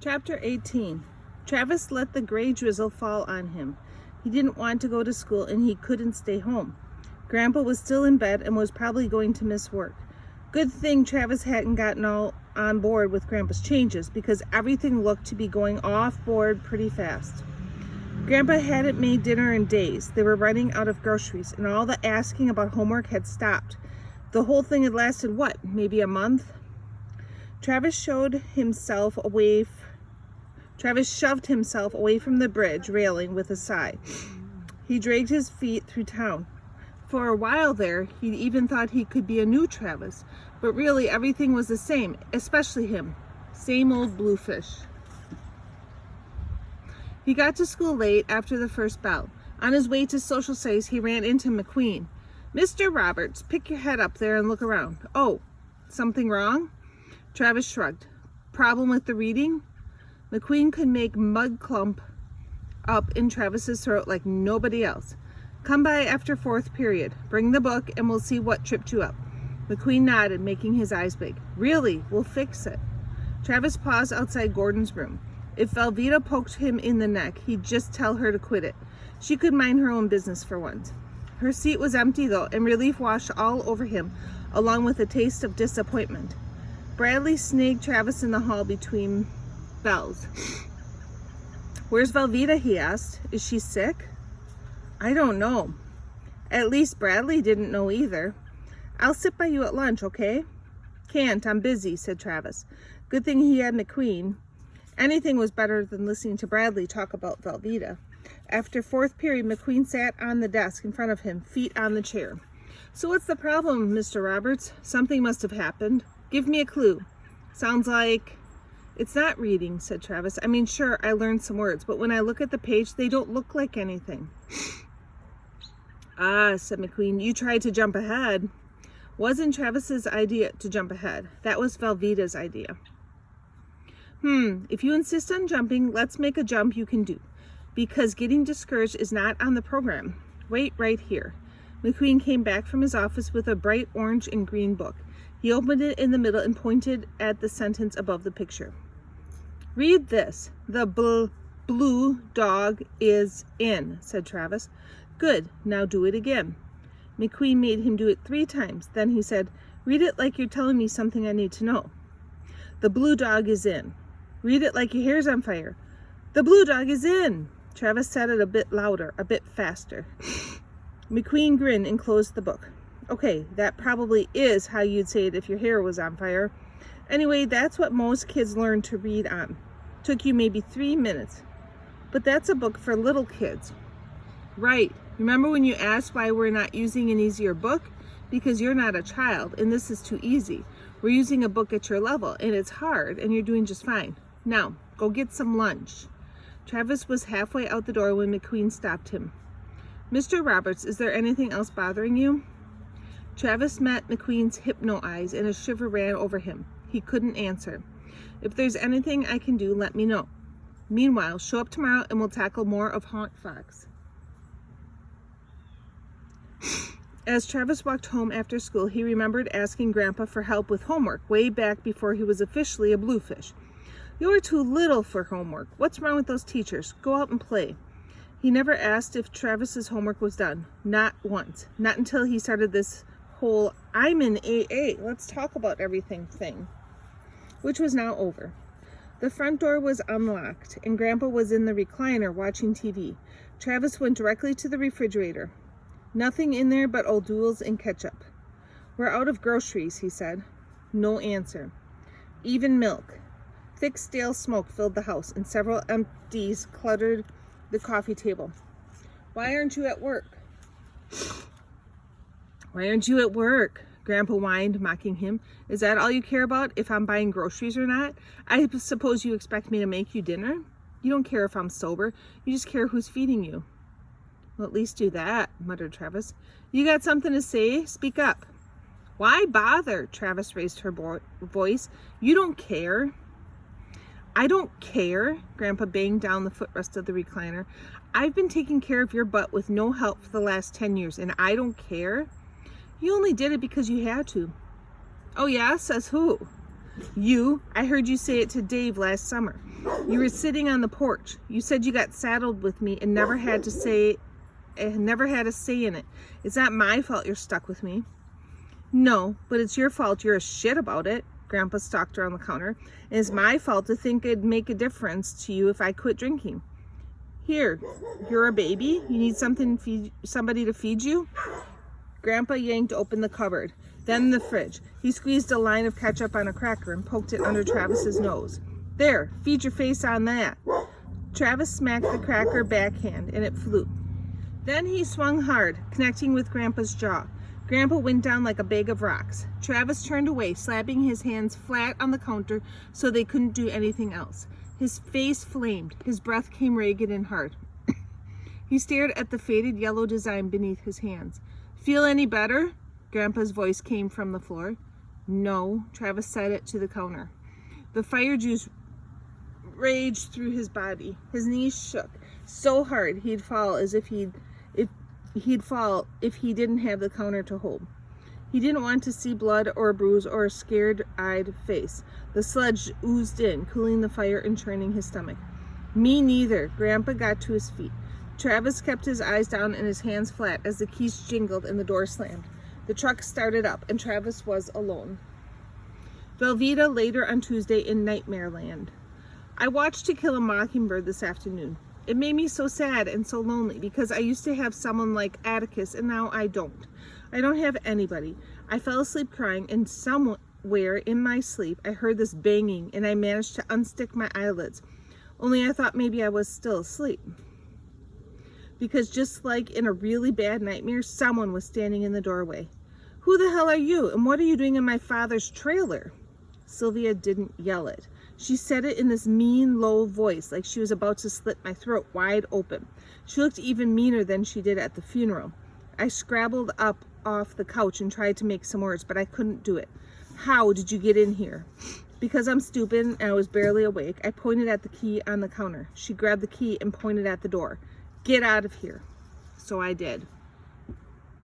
Chapter 18. Travis let the gray drizzle fall on him. He didn't want to go to school and he couldn't stay home. Grandpa was still in bed and was probably going to miss work. Good thing Travis hadn't gotten all on board with Grandpa's changes because everything looked to be going off board pretty fast. Grandpa hadn't made dinner in days. They were running out of groceries and all the asking about homework had stopped. The whole thing had lasted, maybe a month? Travis shoved himself away from the bridge railing with a sigh. He dragged his feet through town. For a while there, he even thought he could be a new Travis, but really everything was the same, especially him. Same old Bluefish. He got to school late after the first bell. On his way to social studies, he ran into McQueen. "Mr. Roberts, pick your head up there and look around." "Oh, something wrong?" Travis shrugged. "Problem with the reading?" McQueen could make mud clump up in Travis's throat like nobody else. "Come by after fourth period. Bring the book and we'll see what tripped you up." McQueen nodded, making his eyes big. "Really? We'll fix it." Travis paused outside Gordon's room. If Velveeta poked him in the neck, he'd just tell her to quit it. She could mind her own business for once. Her seat was empty though, and relief washed all over him, along with a taste of disappointment. Bradley snagged Travis in the hall between bells. "Where's Velveeta?" he asked. "Is she sick?" "I don't know." At least Bradley didn't know either. "I'll sit by you at lunch, okay?" "Can't, I'm busy," said Travis. Good thing he had McQueen. Anything was better than listening to Bradley talk about Velveeta. After fourth period, McQueen sat on the desk in front of him, feet on the chair. "So what's the problem, Mr. Roberts? Something must have happened. Give me a clue." "Sounds like..." "It's not reading," said Travis. "I mean, sure, I learned some words, but when I look at the page, they don't look like anything." "Ah," said McQueen, "you tried to jump ahead." Wasn't Travis's idea to jump ahead. That was Velveeta's idea. If you insist on jumping, let's make a jump you can do. Because getting discouraged is not on the program. Wait right here." McQueen came back from his office with a bright orange and green book. He opened it in the middle and pointed at the sentence above the picture. "Read this. The blue dog is in," said Travis. "Good. Now do it again." McQueen made him do it 3 times. Then he said, "Read it like you're telling me something I need to know." "The blue dog is in." "Read it like your hair's on fire." "The blue dog is in." Travis said it a bit louder, a bit faster. McQueen grinned and closed the book. "Okay, that probably is how you'd say it if your hair was on fire. Anyway, that's what most kids learn to read on. Took you maybe 3 minutes. But that's a book for little kids." "Right. Remember when you asked why we're not using an easier book? Because you're not a child, and this is too easy. We're using a book at your level, and it's hard, and you're doing just fine. Now, go get some lunch." Travis was halfway out the door when McQueen stopped him. "Mr. Roberts, is there anything else bothering you?" Travis met McQueen's hypno eyes, and a shiver ran over him. He couldn't answer. "If there's anything I can do, let me know. Meanwhile, show up tomorrow, and we'll tackle more of Haunt Fox." As Travis walked home after school, he remembered asking Grandpa for help with homework way back before he was officially a Bluefish. "You're too little for homework. What's wrong with those teachers? Go out and play." He never asked if Travis's homework was done. Not once. Not until he started this whole "I'm in AA, let's talk about everything" thing, which was now over. The front door was unlocked, and Grandpa was in the recliner watching TV. Travis went directly to the refrigerator. Nothing in there but old duels and ketchup. "We're out of groceries," he said. No answer. Even milk. Thick, stale smoke filled the house, and several empties cluttered the coffee table. "Why aren't you at work?" "Why aren't you at work?" Grandpa whined, mocking him. "Is that all you care about, if I'm buying groceries or not? I suppose you expect me to make you dinner? You don't care if I'm sober. You just care who's feeding you." "Well, at least do that," muttered Travis. "You got something to say? Speak up." "Why bother?" Travis raised her voice. "You don't care." "I don't care." Grandpa banged down the footrest of the recliner. "I've been taking care of your butt with no help for the last 10 years, and I don't care? You only did it because you had to." "Oh yeah? Says who?" "You. I heard you say it to Dave last summer. You were sitting on the porch. You said you got saddled with me and never had a say in it. It's not my fault you're stuck with me. No, but it's your fault you're a shit about it. Grandpa stalked her on the counter. And it's my fault to think it'd make a difference to you if I quit drinking. Here, you're a baby. You need somebody to feed you? Grandpa yanked open the cupboard, then the fridge. He squeezed a line of ketchup on a cracker and poked it under Travis's nose. There, feed your face on that. Travis smacked the cracker backhand and it flew. Then he swung hard, connecting with Grandpa's jaw. Grandpa went down like a bag of rocks. Travis turned away, slapping his hands flat on the counter so they couldn't do anything else. His face flamed. His breath came ragged and hard. He stared at the faded yellow design beneath his hands. Feel any better? Grandpa's voice came from the floor. No, Travis said it to the counter. The fire juice raged through his body. His knees shook so hard he'd fall if he didn't have the counter to hold. He didn't want to see blood or a bruise or a scared-eyed face. The sludge oozed in, cooling the fire and churning his stomach. Me neither. Grandpa got to his feet. Travis kept his eyes down and his hands flat as the keys jingled and the door slammed. The truck started up and Travis was alone. Velveeta later on Tuesday in Nightmare Land. I watched To Kill a Mockingbird this afternoon. It made me so sad and so lonely because I used to have someone like Atticus and now I don't. I don't have anybody. I fell asleep crying and somewhere in my sleep I heard this banging and I managed to unstick my eyelids. Only I thought maybe I was still asleep. Because just like in a really bad nightmare, someone was standing in the doorway. Who the hell are you and what are you doing in my father's trailer? Sylvia didn't yell it. She said it in this mean, low voice, like she was about to slit my throat wide open. She looked even meaner than she did at the funeral. I scrabbled up off the couch and tried to make some words, but I couldn't do it. How did you get in here? Because I'm stupid and I was barely awake, I pointed at the key on the counter. She grabbed the key and pointed at the door. Get out of here. So I did.